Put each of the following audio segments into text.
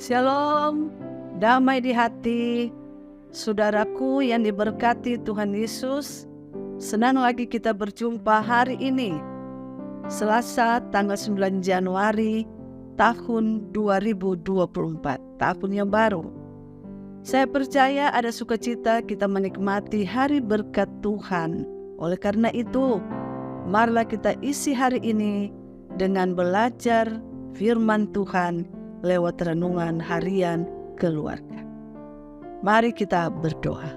Shalom, damai di hati, saudaraku yang diberkati Tuhan Yesus. Senang lagi kita berjumpa hari ini, Selasa tanggal 9 Januari tahun 2024, tahun yang baru. Saya percaya ada sukacita kita menikmati hari berkat Tuhan. Oleh karena itu, marilah kita isi hari ini dengan belajar firman Tuhan lewat renungan harian keluarga. Mari kita berdoa.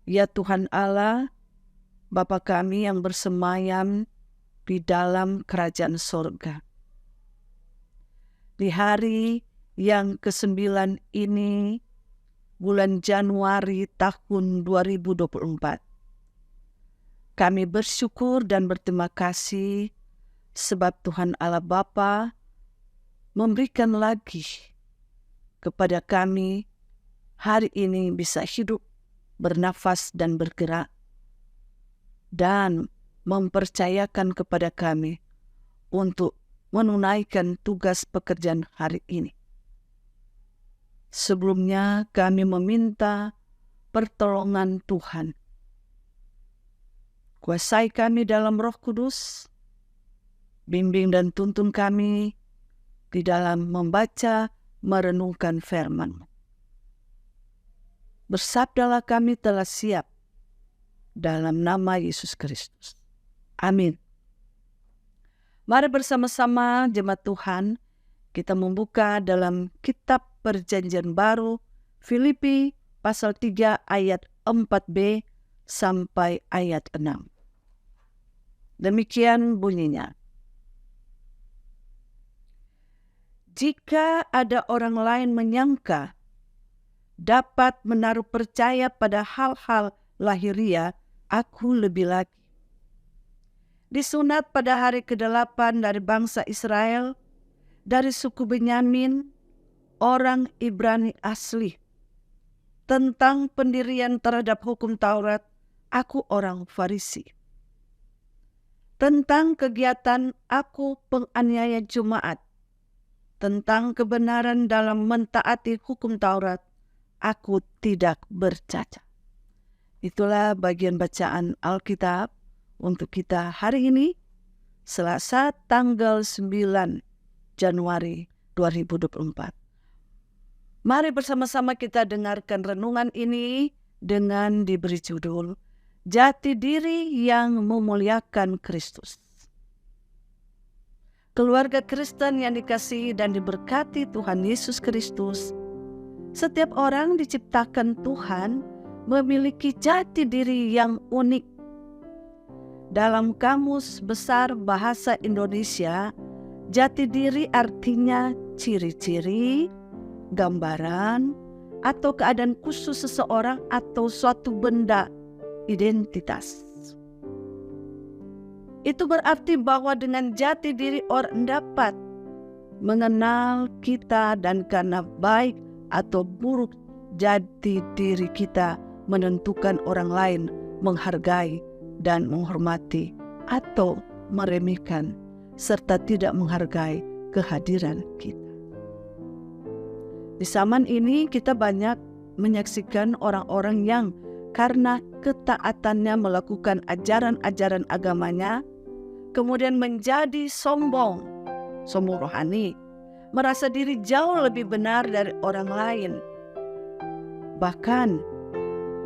Ya Tuhan Allah, Bapa kami yang bersemayam di dalam kerajaan sorga. Di hari yang ke-9 ini, bulan Januari tahun 2024, kami bersyukur dan berterima kasih sebab Tuhan Allah Bapa memberikan lagi kepada kami hari ini bisa hidup, bernafas dan bergerak, dan mempercayakan kepada kami untuk menunaikan tugas pekerjaan hari ini. Sebelumnya kami meminta pertolongan Tuhan. Kuasai kami dalam Roh Kudus, bimbing dan tuntun kami di dalam membaca, merenungkan firman. Bersabdalah kami telah siap dalam nama Yesus Kristus. Amin. Mari bersama-sama jemaat Tuhan, kita membuka dalam kitab Perjanjian Baru, Filipi pasal 3 ayat 4b sampai ayat 6. Demikian bunyinya. Jika ada orang lain menyangka dapat menaruh percaya pada hal-hal lahiria, aku lebih lagi. Disunat pada hari ke-8 dari bangsa Israel, dari suku Benyamin, orang Ibrani asli. Tentang pendirian terhadap hukum Taurat, aku orang Farisi. Tentang kegiatan, aku penganiaya jemaat. Tentang kebenaran dalam mentaati hukum Taurat, aku tidak bercacat. Itulah bagian bacaan Alkitab untuk kita hari ini, Selasa tanggal 9 Januari 2024. Mari bersama-sama kita dengarkan renungan ini dengan diberi judul Jati Diri yang Memuliakan Kristus. Keluarga Kristen yang dikasihi dan diberkati Tuhan Yesus Kristus, setiap orang diciptakan Tuhan memiliki jati diri yang unik. Dalam Kamus Besar Bahasa Indonesia, jati diri artinya ciri-ciri, gambaran, atau keadaan khusus seseorang atau suatu benda, identitas. Itu berarti bahwa dengan jati diri orang dapat mengenal kita, dan karena baik atau buruk jati diri kita menentukan orang lain menghargai dan menghormati atau meremehkan serta tidak menghargai kehadiran kita. Di zaman ini kita banyak menyaksikan orang-orang yang karena ketaatannya melakukan ajaran-ajaran agamanya, kemudian menjadi sombong rohani, merasa diri jauh lebih benar dari orang lain. Bahkan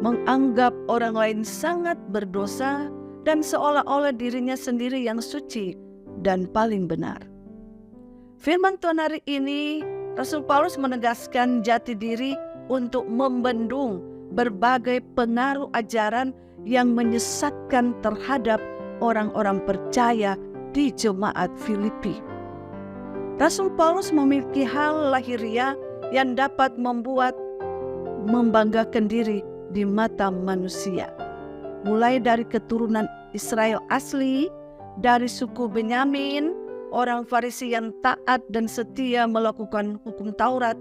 menganggap orang lain sangat berdosa dan seolah-olah dirinya sendiri yang suci dan paling benar. Firman Tuhan hari ini, Rasul Paulus menegaskan jati diri untuk membendung berbagai pengaruh ajaran yang menyesatkan terhadap orang-orang percaya di jemaat Filipi. Rasul Paulus memiliki hal lahiria yang dapat membanggakan diri di mata manusia. Mulai dari keturunan Israel asli, dari suku Benyamin, orang Farisi yang taat dan setia melakukan hukum Taurat,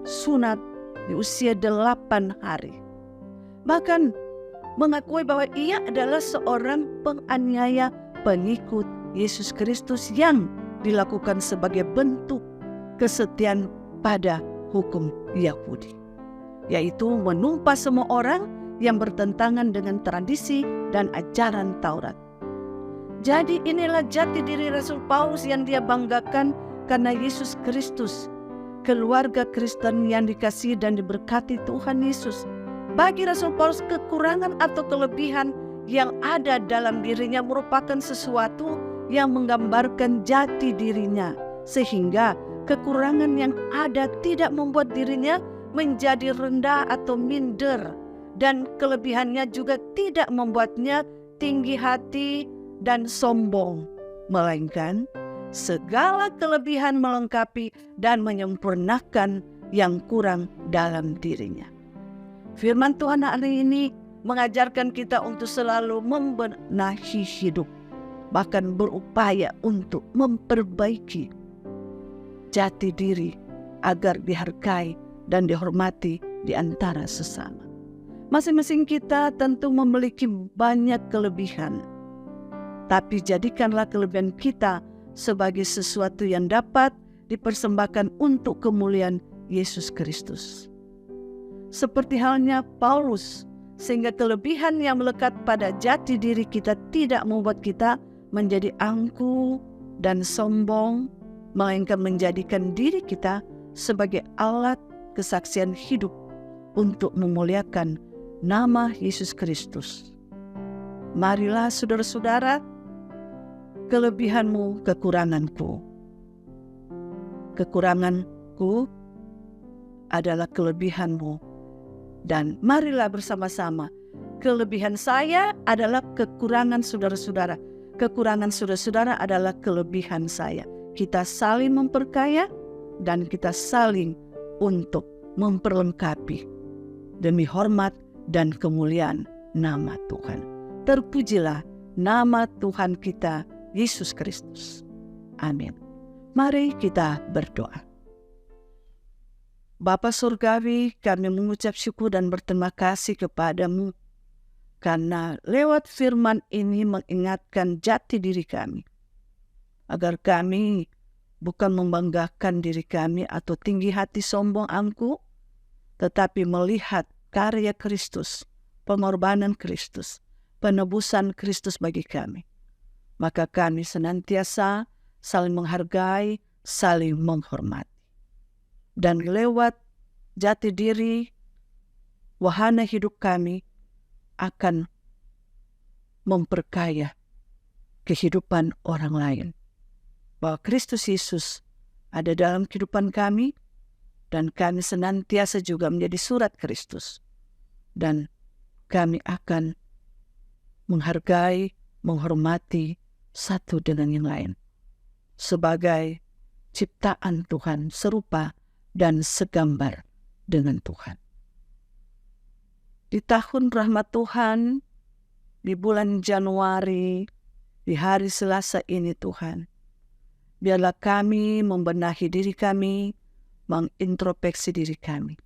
sunat di usia 8 hari. Bahkan mengakui bahwa ia adalah seorang penganiaya pengikut Yesus Kristus yang dilakukan sebagai bentuk kesetiaan pada hukum Yahudi, yaitu menumpas semua orang yang bertentangan dengan tradisi dan ajaran Taurat. Jadi inilah jati diri Rasul Paulus yang dia banggakan karena Yesus Kristus, keluarga Kristen yang dikasihi dan diberkati Tuhan Yesus. Bagi Rasul Paulus, kekurangan atau kelebihan yang ada dalam dirinya merupakan sesuatu yang menggambarkan jati dirinya, sehingga kekurangan yang ada tidak membuat dirinya menjadi rendah atau minder, dan kelebihannya juga tidak membuatnya tinggi hati dan sombong, melainkan segala kelebihan melengkapi dan menyempurnakan yang kurang dalam dirinya. Firman Tuhan hari ini mengajarkan kita untuk selalu membenahi hidup, bahkan berupaya untuk memperbaiki jati diri agar dihargai dan dihormati di antara sesama. Masing-masing kita tentu memiliki banyak kelebihan, tapi jadikanlah kelebihan kita sebagai sesuatu yang dapat dipersembahkan untuk kemuliaan Yesus Kristus. Seperti halnya Paulus, sehingga kelebihan yang melekat pada jati diri kita tidak membuat kita menjadi angkuh dan sombong, melainkan menjadikan diri kita sebagai alat kesaksian hidup untuk memuliakan nama Yesus Kristus. Marilah saudara-saudara, kelebihanmu kekuranganku. Kekuranganku adalah kelebihanmu. Dan marilah bersama-sama, kelebihan saya adalah kekurangan saudara-saudara. Kekurangan saudara-saudara adalah kelebihan saya. Kita saling memperkaya dan kita saling untuk memperlengkapi demi hormat dan kemuliaan nama Tuhan. Terpujilah nama Tuhan kita, Yesus Kristus. Amin. Mari kita berdoa. Bapa Surgawi, kami mengucap syukur dan berterima kasih kepadamu karena lewat firman ini mengingatkan jati diri kami, agar kami bukan membanggakan diri kami atau tinggi hati sombong angkuh, tetapi melihat karya Kristus, pengorbanan Kristus, penebusan Kristus bagi kami. Maka kami senantiasa saling menghargai, saling menghormati. Dan lewat jati diri, wahana hidup kami akan memperkaya kehidupan orang lain. Bahwa Kristus Yesus ada dalam kehidupan kami, dan kami senantiasa juga menjadi surat Kristus. Dan kami akan menghargai, menghormati satu dengan yang lain. Sebagai ciptaan Tuhan serupa dan segambar dengan Tuhan. Di tahun rahmat Tuhan, di bulan Januari, di hari Selasa ini Tuhan, biarlah kami membenahi diri kami, mengintrospeksi diri kami,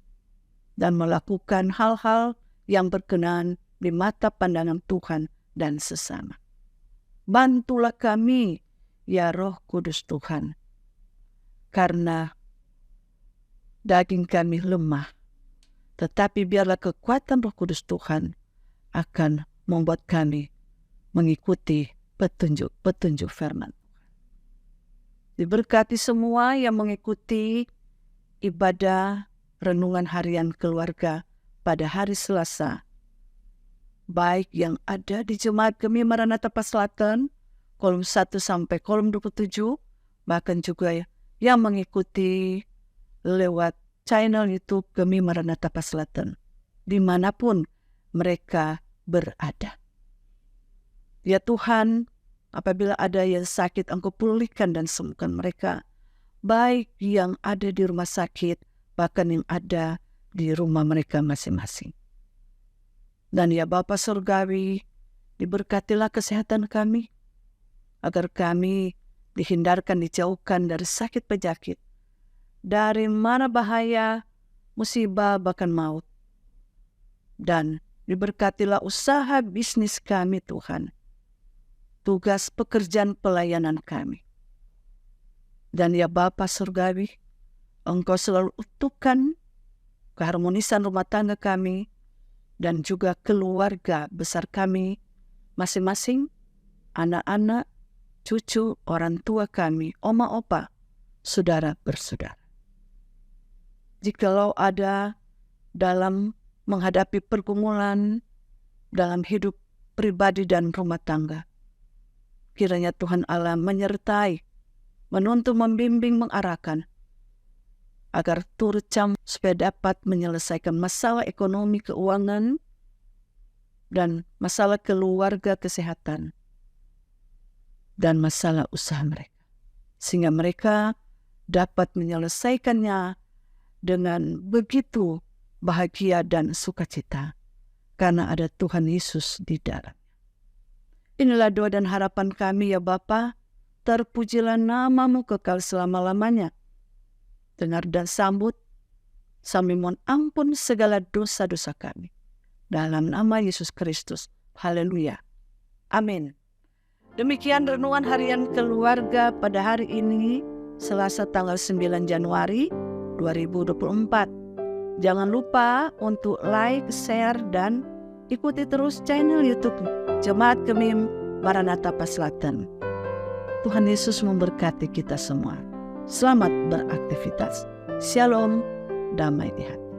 dan melakukan hal-hal yang berkenan di mata pandangan Tuhan dan sesama. Bantulah kami, ya Roh Kudus Tuhan, karena daging kami lemah, tetapi biarlah kekuatan Roh Kudus Tuhan akan membuat kami mengikuti petunjuk firman Tuhan. Diberkati semua yang mengikuti ibadah renungan harian keluarga pada hari Selasa, baik yang ada di Jemaat Gemi Maranatha Selatan, kolom 1 sampai kolom 27, bahkan juga yang mengikuti lewat channel YouTube Gemi Maranatha Selatan, dimanapun mereka berada. Ya Tuhan, apabila ada yang sakit, Engkau pulihkan dan sembuhkan mereka, baik yang ada di rumah sakit, bahkan yang ada di rumah mereka masing-masing. Dan ya Bapa Surgawi, diberkatilah kesehatan kami, agar kami dihindarkan, dijauhkan dari sakit penyakit, dari mana bahaya, musibah, bahkan maut. Dan diberkatilah usaha bisnis kami Tuhan, tugas pekerjaan pelayanan kami. Dan ya Bapa Surgawi, Engkau selalu utuhkan keharmonisan rumah tangga kami dan juga keluarga besar kami masing-masing, anak-anak, cucu, orang tua kami, oma opa, saudara bersaudara. Jikalau ada dalam menghadapi pergumulan dalam hidup pribadi dan rumah tangga, kiranya Tuhan Allah menyertai, menuntun, membimbing, mengarahkan, agar turut supaya dapat menyelesaikan masalah ekonomi, keuangan, dan masalah keluarga, kesehatan, dan masalah usaha mereka. Sehingga mereka dapat menyelesaikannya dengan begitu bahagia dan sukacita, karena ada Tuhan Yesus di dalam. Inilah doa dan harapan kami ya Bapa, terpujilah nama-Mu kekal selama-lamanya. Dengar dan sambut, kami mohon ampun segala dosa-dosa kami. Dalam nama Yesus Kristus. Haleluya. Amin. Demikian renungan harian keluarga pada hari ini, Selasa tanggal 9 Januari 2024. Jangan lupa untuk like, share, dan ikuti terus channel YouTube Jemaat Kemim Maranatha Paselatan. Tuhan Yesus memberkati kita semua. Selamat beraktivitas. Shalom, damai di hati.